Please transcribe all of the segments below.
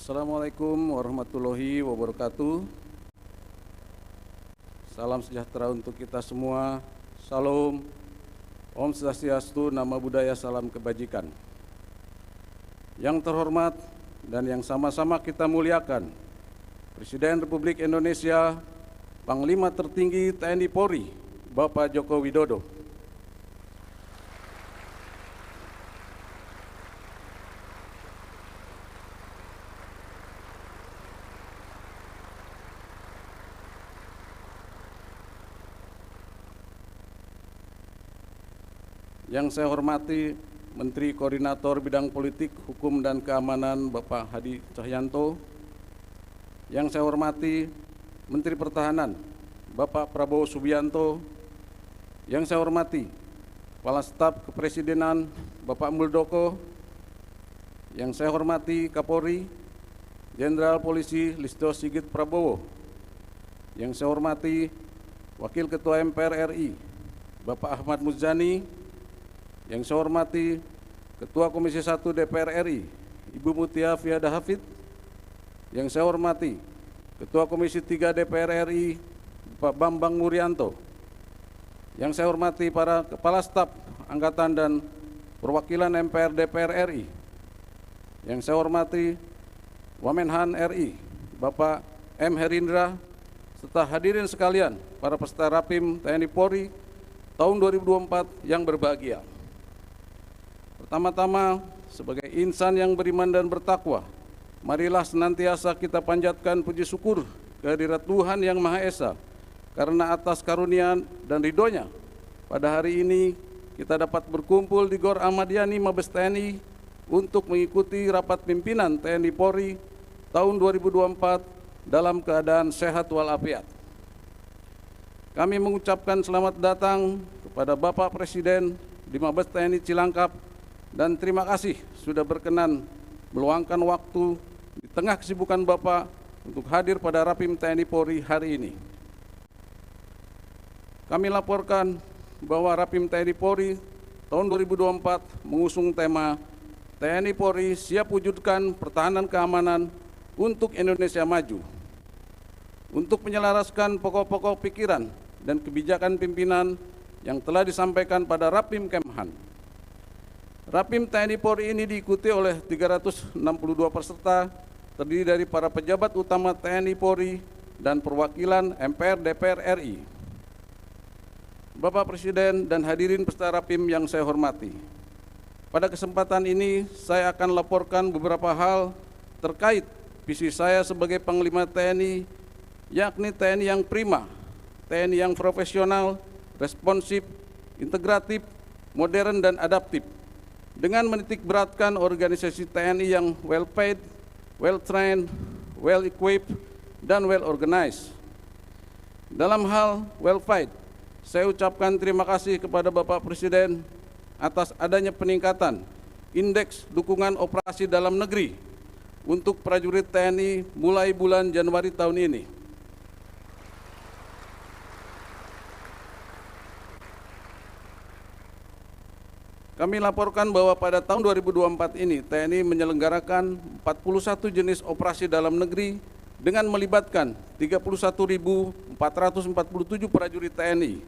Assalamualaikum warahmatullahi wabarakatuh. Salam sejahtera untuk kita semua. Salam, Om Swastiastu, Namo Buddhaya, salam kebajikan. Yang terhormat dan yang sama-sama kita muliakan, Presiden Republik Indonesia, Panglima Tertinggi TNI Polri, Bapak Joko Widodo. Yang saya hormati Menteri Koordinator Bidang Politik, Hukum, dan Keamanan Bapak Hadi Cahyanto. Yang saya hormati Menteri Pertahanan Bapak Prabowo Subianto. Yang saya hormati Kepala Staf Kepresidenan Bapak Muldoko. Yang saya hormati Kapolri Jenderal Polisi Listio Sigit Prabowo. Yang saya hormati Wakil Ketua MPR RI Bapak Ahmad Muzani. Yang saya hormati Ketua Komisi 1 DPR RI Ibu Mutia Fiada Hafid. Yang saya hormati Ketua Komisi 3 DPR RI Pak Bambang Murianto. Yang saya hormati para Kepala Staf Angkatan dan Perwakilan MPR DPR RI. Yang saya hormati Wamenhan RI Bapak M. Herindra, serta hadirin sekalian para peserta Rapim TNI Polri tahun 2024 yang berbahagia. Pertama-tama, sebagai insan yang beriman dan bertakwa, marilah senantiasa kita panjatkan puji syukur kehadirat Tuhan Yang Maha Esa, karena atas karunia dan ridhonya, pada hari ini kita dapat berkumpul di Gor Ahmad Yani Mabes TNI untuk mengikuti rapat pimpinan TNI Polri tahun 2024 dalam keadaan sehat walafiat. Kami mengucapkan selamat datang kepada Bapak Presiden di Mabes TNI Cilangkap, dan terima kasih sudah berkenan meluangkan waktu di tengah kesibukan Bapak untuk hadir pada Rapim TNI Polri hari ini. Kami laporkan bahwa Rapim TNI Polri tahun 2024 mengusung tema TNI Polri siap wujudkan pertahanan keamanan untuk Indonesia maju. Untuk menyelaraskan pokok-pokok pikiran dan kebijakan pimpinan yang telah disampaikan pada Rapim Kemhan. Rapim TNI Polri ini diikuti oleh 362 peserta, terdiri dari para pejabat utama TNI Polri dan perwakilan MPR DPR RI. Bapak Presiden dan hadirin peserta Rapim yang saya hormati, pada kesempatan ini saya akan laporkan beberapa hal terkait visi saya sebagai Panglima TNI, yakni TNI yang prima, TNI yang profesional, responsif, integratif, modern, dan adaptif, dengan menitik beratkan organisasi TNI yang well paid, well trained, well equipped, dan well organized. Dalam hal well paid, saya ucapkan terima kasih kepada Bapak Presiden atas adanya peningkatan indeks dukungan operasi dalam negeri untuk prajurit TNI mulai bulan Januari tahun ini. Kami laporkan bahwa pada tahun 2024 ini TNI menyelenggarakan 41 jenis operasi dalam negeri dengan melibatkan 31.447 prajurit TNI.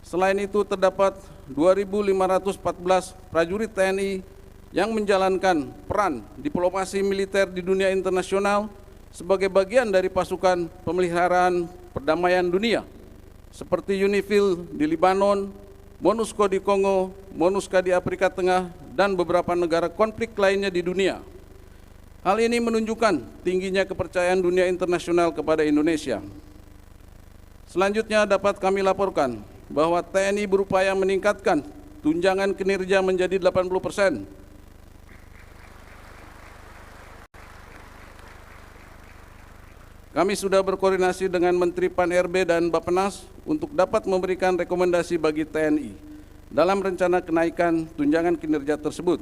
Selain itu terdapat 2.514 prajurit TNI yang menjalankan peran diplomasi militer di dunia internasional sebagai bagian dari pasukan pemeliharaan perdamaian dunia seperti UNIFIL di Lebanon, MONUSCO di Kongo, MONUSCA di Afrika Tengah, dan beberapa negara konflik lainnya di dunia. Hal ini menunjukkan tingginya kepercayaan dunia internasional kepada Indonesia. Selanjutnya dapat kami laporkan bahwa TNI berupaya meningkatkan tunjangan kinerja menjadi 80%. Kami sudah berkoordinasi dengan Menteri Pan-RB dan Bappenas untuk dapat memberikan rekomendasi bagi TNI dalam rencana kenaikan tunjangan kinerja tersebut.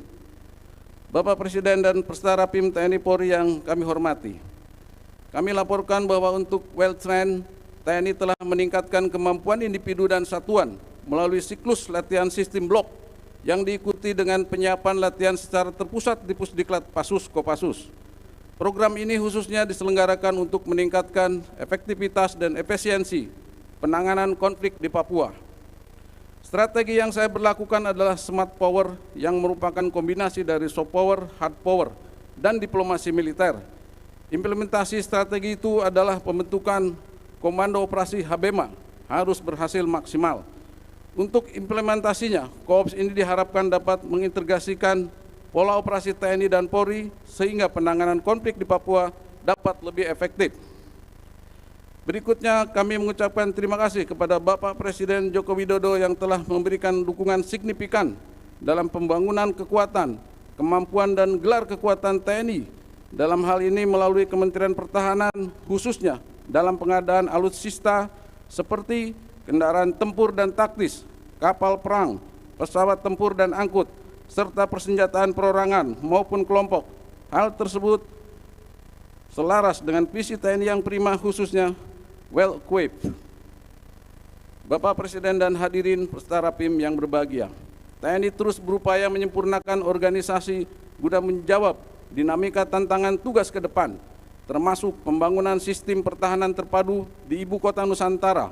Bapak Presiden dan peserta Rapim TNI Polri yang kami hormati, kami laporkan bahwa untuk well trained, TNI telah meningkatkan kemampuan individu dan satuan melalui siklus latihan sistem blok yang diikuti dengan penyiapan latihan secara terpusat di Pusdiklat Pasus Kopassus. Program ini khususnya diselenggarakan untuk meningkatkan efektivitas dan efisiensi penanganan konflik di Papua. Strategi yang saya berlakukan adalah smart power yang merupakan kombinasi dari soft power, hard power, dan diplomasi militer. Implementasi strategi itu adalah pembentukan Komando Operasi Habema harus berhasil maksimal. Untuk implementasinya, Koops ini diharapkan dapat mengintegrasikan pola operasi TNI dan Polri sehingga penanganan konflik di Papua dapat lebih efektif. Berikutnya kami mengucapkan terima kasih kepada Bapak Presiden Joko Widodo yang telah memberikan dukungan signifikan dalam pembangunan kekuatan, kemampuan dan gelar kekuatan TNI. Dalam hal ini melalui Kementerian Pertahanan khususnya dalam pengadaan alutsista seperti kendaraan tempur dan taktis, kapal perang, pesawat tempur dan angkut, serta persenjataan perorangan maupun kelompok. Hal tersebut selaras dengan visi TNI yang prima khususnya well equipped. Bapak Presiden dan hadirin peserta Rapim yang berbahagia, TNI terus berupaya menyempurnakan organisasi guna menjawab dinamika tantangan tugas ke depan, termasuk pembangunan sistem pertahanan terpadu di Ibu Kota Nusantara.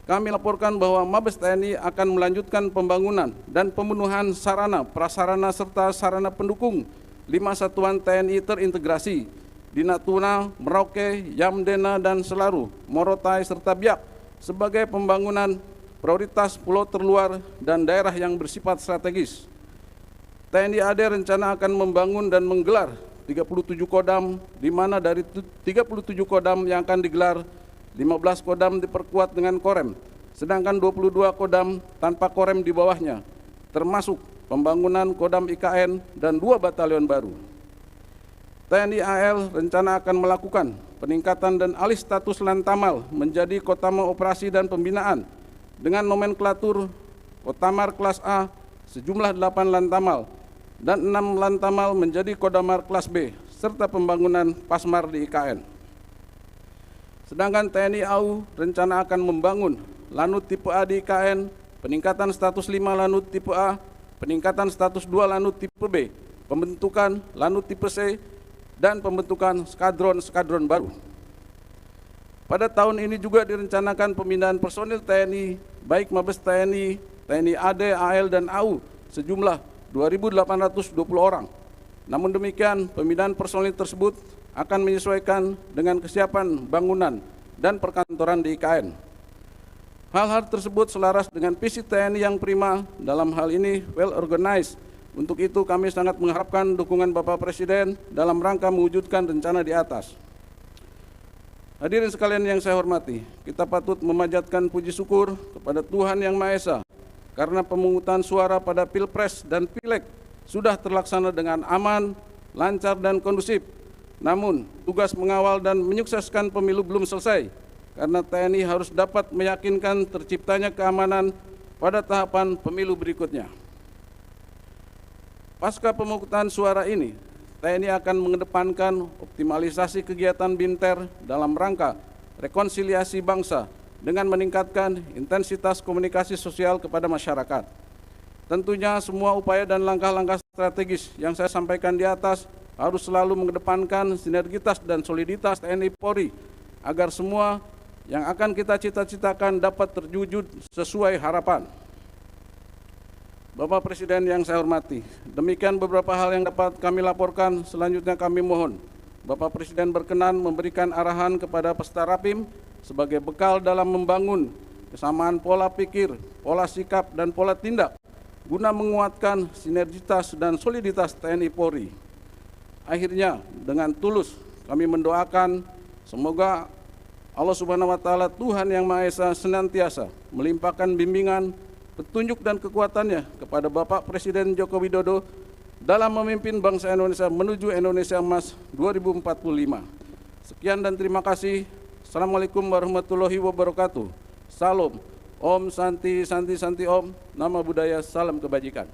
Kami laporkan bahwa Mabes TNI akan melanjutkan pembangunan dan pemenuhan sarana, prasarana, serta sarana pendukung 5 satuan TNI terintegrasi di Natuna, Merauke, Yamdena, dan Selaru, Morotai, serta Biak sebagai pembangunan prioritas pulau terluar dan daerah yang bersifat strategis. TNI AD rencana akan membangun dan menggelar 37 kodam, di mana dari 37 kodam yang akan digelar, 15 kodam diperkuat dengan korem, sedangkan 22 kodam tanpa korem di bawahnya, termasuk pembangunan kodam IKN dan 2 batalion baru. TNI AL rencana akan melakukan peningkatan dan alih status Lantamal menjadi Kotamar Operasi dan Pembinaan dengan nomenklatur Kotamar kelas A sejumlah 8 Lantamal dan 6 Lantamal menjadi Kodamar kelas B serta pembangunan Pasmar di IKN. Sedangkan TNI AU rencana akan membangun Lanut tipe A di IKN, peningkatan status 5 Lanut tipe A, peningkatan status 2 Lanut tipe B, pembentukan Lanut tipe C, dan pembentukan skadron-skadron baru. Pada tahun ini juga direncanakan pemindahan personil TNI, baik Mabes TNI, TNI AD, AL, dan AU, sejumlah 2.820 orang. Namun demikian, pemindahan personil tersebut akan menyesuaikan dengan kesiapan bangunan dan perkantoran di IKN. Hal-hal tersebut selaras dengan visi TNI yang prima, dalam hal ini well organized. Untuk itu kami sangat mengharapkan dukungan Bapak Presiden dalam rangka mewujudkan rencana di atas. Hadirin sekalian yang saya hormati, kita patut memanjatkan puji syukur kepada Tuhan Yang Maha Esa karena pemungutan suara pada Pilpres dan Pileg sudah terlaksana dengan aman, lancar, dan kondusif. Namun, tugas mengawal dan menyukseskan pemilu belum selesai, karena TNI harus dapat meyakinkan terciptanya keamanan pada tahapan pemilu berikutnya. Pasca pemungutan suara ini, TNI akan mengedepankan optimalisasi kegiatan BINTER dalam rangka rekonsiliasi bangsa dengan meningkatkan intensitas komunikasi sosial kepada masyarakat. Tentunya semua upaya dan langkah-langkah strategis yang saya sampaikan di atas harus selalu mengedepankan sinergitas dan soliditas TNI Polri agar semua yang akan kita cita-citakan dapat terwujud sesuai harapan. Bapak Presiden yang saya hormati, demikian beberapa hal yang dapat kami laporkan. Selanjutnya kami mohon Bapak Presiden berkenan memberikan arahan kepada peserta Rapim sebagai bekal dalam membangun kesamaan pola pikir, pola sikap, dan pola tindak guna menguatkan sinergitas dan soliditas TNI Polri. Akhirnya, dengan tulus kami mendoakan semoga Allah Subhanahu wa Ta'ala, Tuhan Yang Maha Esa, senantiasa melimpahkan bimbingan, petunjuk, dan kekuatannya kepada Bapak Presiden Joko Widodo dalam memimpin bangsa Indonesia menuju Indonesia Emas 2045. Sekian dan terima kasih. Assalamualaikum warahmatullahi wabarakatuh. Salam. Om Santi Santi Santi Om. Nama budaya, salam kebajikan.